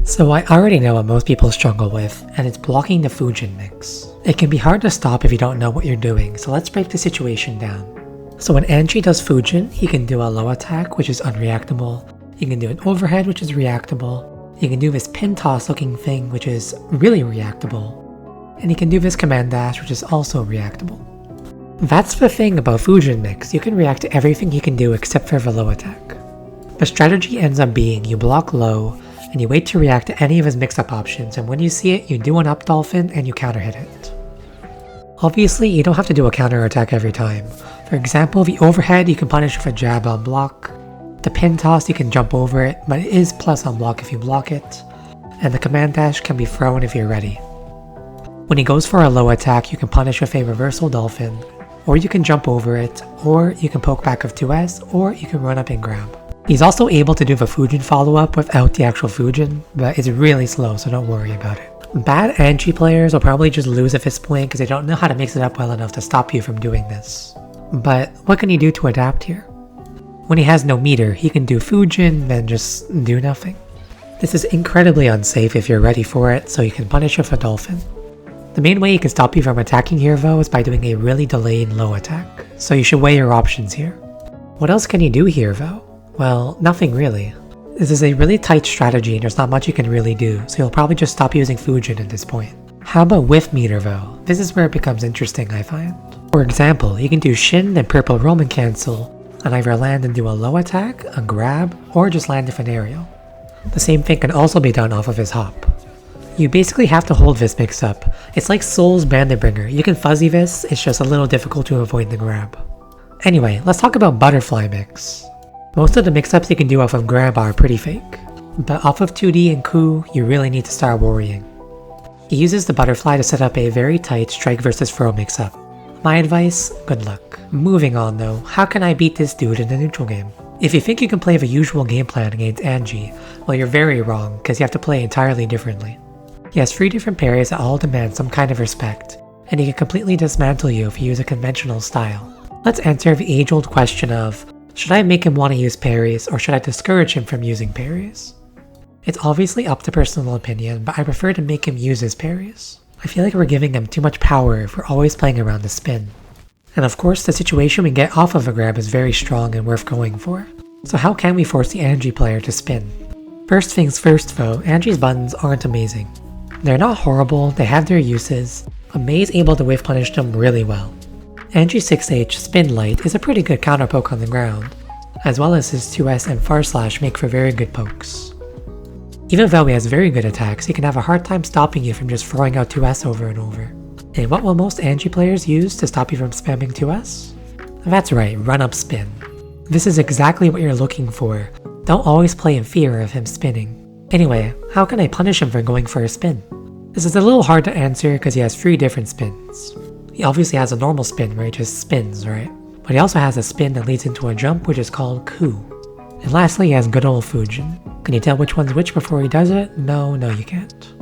So I already know what most people struggle with, and it's blocking the Fuujin mix. It can be hard to stop if you don't know what you're doing, so let's break the situation down. So when Anji does Fuujin, he can do a low attack, which is unreactable. He can do an overhead, which is reactable. He can do this pin toss looking thing, which is really reactable. And he can do this command dash, which is also reactable. That's the thing about Fuujin mix, you can react to everything he can do except for the low attack. The strategy ends up being you block low, and you wait to react to any of his mix-up options, and when you see it, you do an up dolphin and you counter hit it. Obviously, you don't have to do a counter attack every time. For example, the overhead you can punish with a jab on block. The pin toss you can jump over it, but it is plus on block if you block it. And the command dash can be thrown if you're ready. When he goes for a low attack, you can punish with a reversal dolphin, or you can jump over it, or you can poke back of 2S, or you can run up and grab. He's also able to do the Fuujin follow-up without the actual Fuujin, but it's really slow, so don't worry about it. Bad Anji players will probably just lose at this point because they don't know how to mix it up well enough to stop you from doing this. But what can he do to adapt here? When he has no meter, he can do Fuujin, then just do nothing. This is incredibly unsafe if you're ready for it, so you can punish with a dolphin. The main way he can stop you from attacking here though is by doing a really delayed low attack, so you should weigh your options here. What else can he do here though? Well, nothing really. This is a really tight strategy and there's not much you can really do, so he'll probably just stop using Fuujin at this point. How about with meter though? This is where it becomes interesting, I find. For example, you can do Shin and Purple Roman cancel, and either land and do a low attack, a grab, or just land with an aerial. The same thing can also be done off of his hop. You basically have to hold this mix up. It's like Soul's Banditbringer. You can fuzzy this, it's just a little difficult to avoid the grab. Anyway, let's talk about Butterfly Mix. Most of the mix-ups you can do off of grab are pretty fake, but off of 2D and Ku, you really need to start worrying. He uses the butterfly to set up a very tight strike versus throw mix-up. My advice, good luck. Moving on though, how can I beat this dude in the neutral game? If you think you can play the usual game plan against Anji, well you're very wrong, because you have to play entirely differently. He has 3 different parries that all demand some kind of respect, and he can completely dismantle you if you use a conventional style. Let's answer the age-old question of, should I make him want to use parries, or should I discourage him from using parries? It's obviously up to personal opinion, but I prefer to make him use his parries. I feel like we're giving him too much power if we're always playing around the spin. And of course, the situation we get off of a grab is very strong and worth going for. So how can we force the Anji player to spin? First things first though, Anji's buttons aren't amazing. They're not horrible, they have their uses, but Mei is able to whiff punish them really well. Anji 6H Spin Light is a pretty good counter poke on the ground, as well as his 2S and far slash make for very good pokes. Even though he has very good attacks, he can have a hard time stopping you from just throwing out 2S over and over. And what will most Anji players use to stop you from spamming 2S? That's right, run up spin. This is exactly what you're looking for. Don't always play in fear of him spinning. Anyway, how can I punish him for going for a spin? This is a little hard to answer because he has 3 different spins. He obviously has a normal spin where he just spins, right? But he also has a spin that leads into a jump which is called Ku. And lastly he has good old Fuujin. Can you tell which one's which before he does it? No, you can't.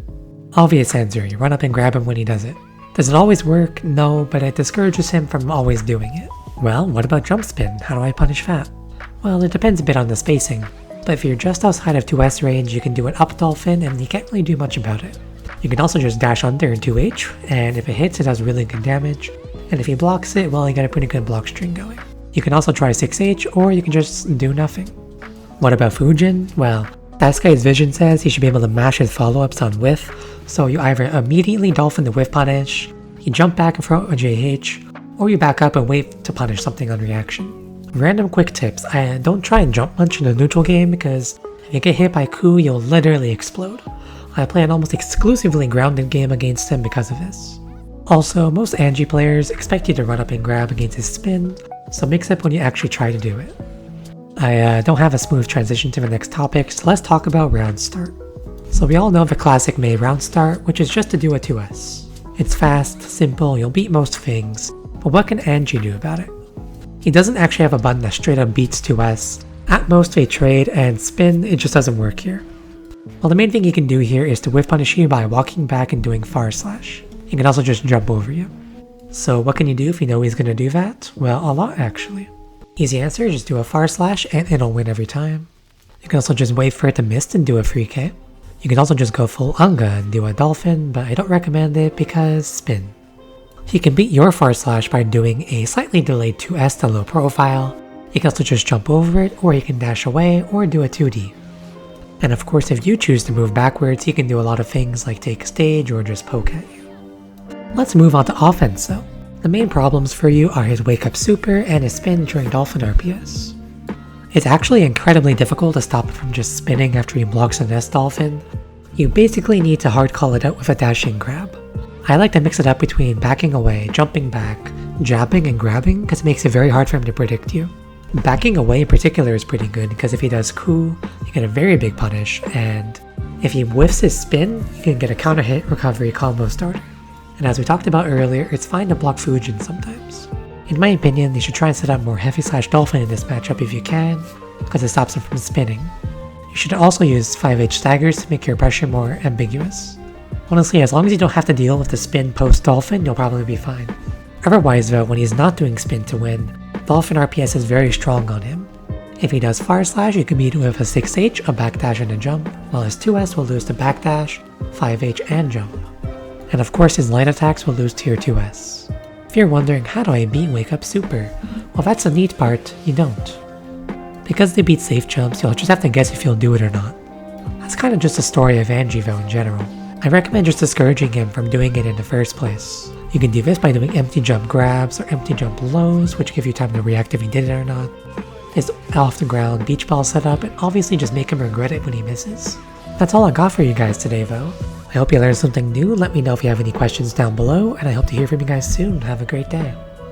Obvious answer, you run up and grab him when he does it. Does it always work? No, but it discourages him from always doing it. Well, what about jump spin? How do I punish that? Well, it depends a bit on the spacing. But if you're just outside of 2S range, you can do an up dolphin and you can't really do much about it. You can also just dash under in 2H, and if it hits it does really good damage, and if he blocks it, well you got a pretty good block string going. You can also try 6H, or you can just do nothing. What about Fuujin? Well, Sasuke's vision says he should be able to mash his follow-ups on whiff, so you either immediately dolphin the whiff punish, you jump back and throw a JH, or you back up and wait to punish something on reaction. Random quick tips, don't try and jump punch in a neutral game because if you get hit by Ku, you'll literally explode. I play an almost exclusively grounded game against him because of this. Also, most Anji players expect you to run up and grab against his spin, so mix up when you actually try to do it. I don't have a smooth transition to the next topic, so let's talk about round start. So we all know the classic Mei round start, which is just to do a 2S. It's fast, simple, you'll beat most things, but what can Anji do about it? He doesn't actually have a button that straight up beats 2S. At most they trade, and spin, it just doesn't work here. Well, the main thing he can do here is to whiff punish you by walking back and doing far slash. He can also just jump over you. So what can you do if you know he's going to do that? Well, a lot actually. Easy answer, just do a far slash and it'll win every time. You can also just wait for it to miss and do a free K. You can also just go full Anga and do a Dolphin, but I don't recommend it because spin. He can beat your far slash by doing a slightly delayed 2S to low profile. You can also just jump over it, or he can dash away, or do a 2D. And of course, if you choose to move backwards, he can do a lot of things like take a stage or just poke at you. Let's move on to offense though. The main problems for you are his wake up super and his spin during Dolphin RPS. It's actually incredibly difficult to stop it from just spinning after he blocks an S Dolphin. You basically need to hard call it out with a dashing grab. I like to mix it up between backing away, jumping back, jabbing and grabbing because it makes it very hard for him to predict you. Backing away in particular is pretty good because if he does coup, you get a very big punish, and if he whiffs his spin, you can get a counter hit recovery combo starter. And as we talked about earlier, it's fine to block Fuujin sometimes. In my opinion, you should try and set up more heavy slash Dolphin in this matchup if you can, because it stops him from spinning. You should also use 5H staggers to make your pressure more ambiguous. Honestly, as long as you don't have to deal with the spin post Dolphin, you'll probably be fine. Otherwise though, when he's not doing spin to win, Dolphin RPS is very strong on him. If he does far slash, you can beat him with a 6H, a backdash and a jump, while his 2S will lose to backdash, 5H and jump. And of course his line attacks will lose to your 2S. If you're wondering how do I beat Wake Up Super, well that's the neat part, you don't. Because they beat safe jumps, you'll just have to guess if you'll do it or not. That's kind of just the story of Anji though in general. I recommend just discouraging him from doing it in the first place. You can do this by doing empty jump grabs or empty jump lows, which give you time to react if he did it or not. His off the ground beach ball setup, and obviously just make him regret it when he misses. That's all I got for you guys today though. I hope you learned something new. Let me know if you have any questions down below, and I hope to hear from you guys soon. Have a great day.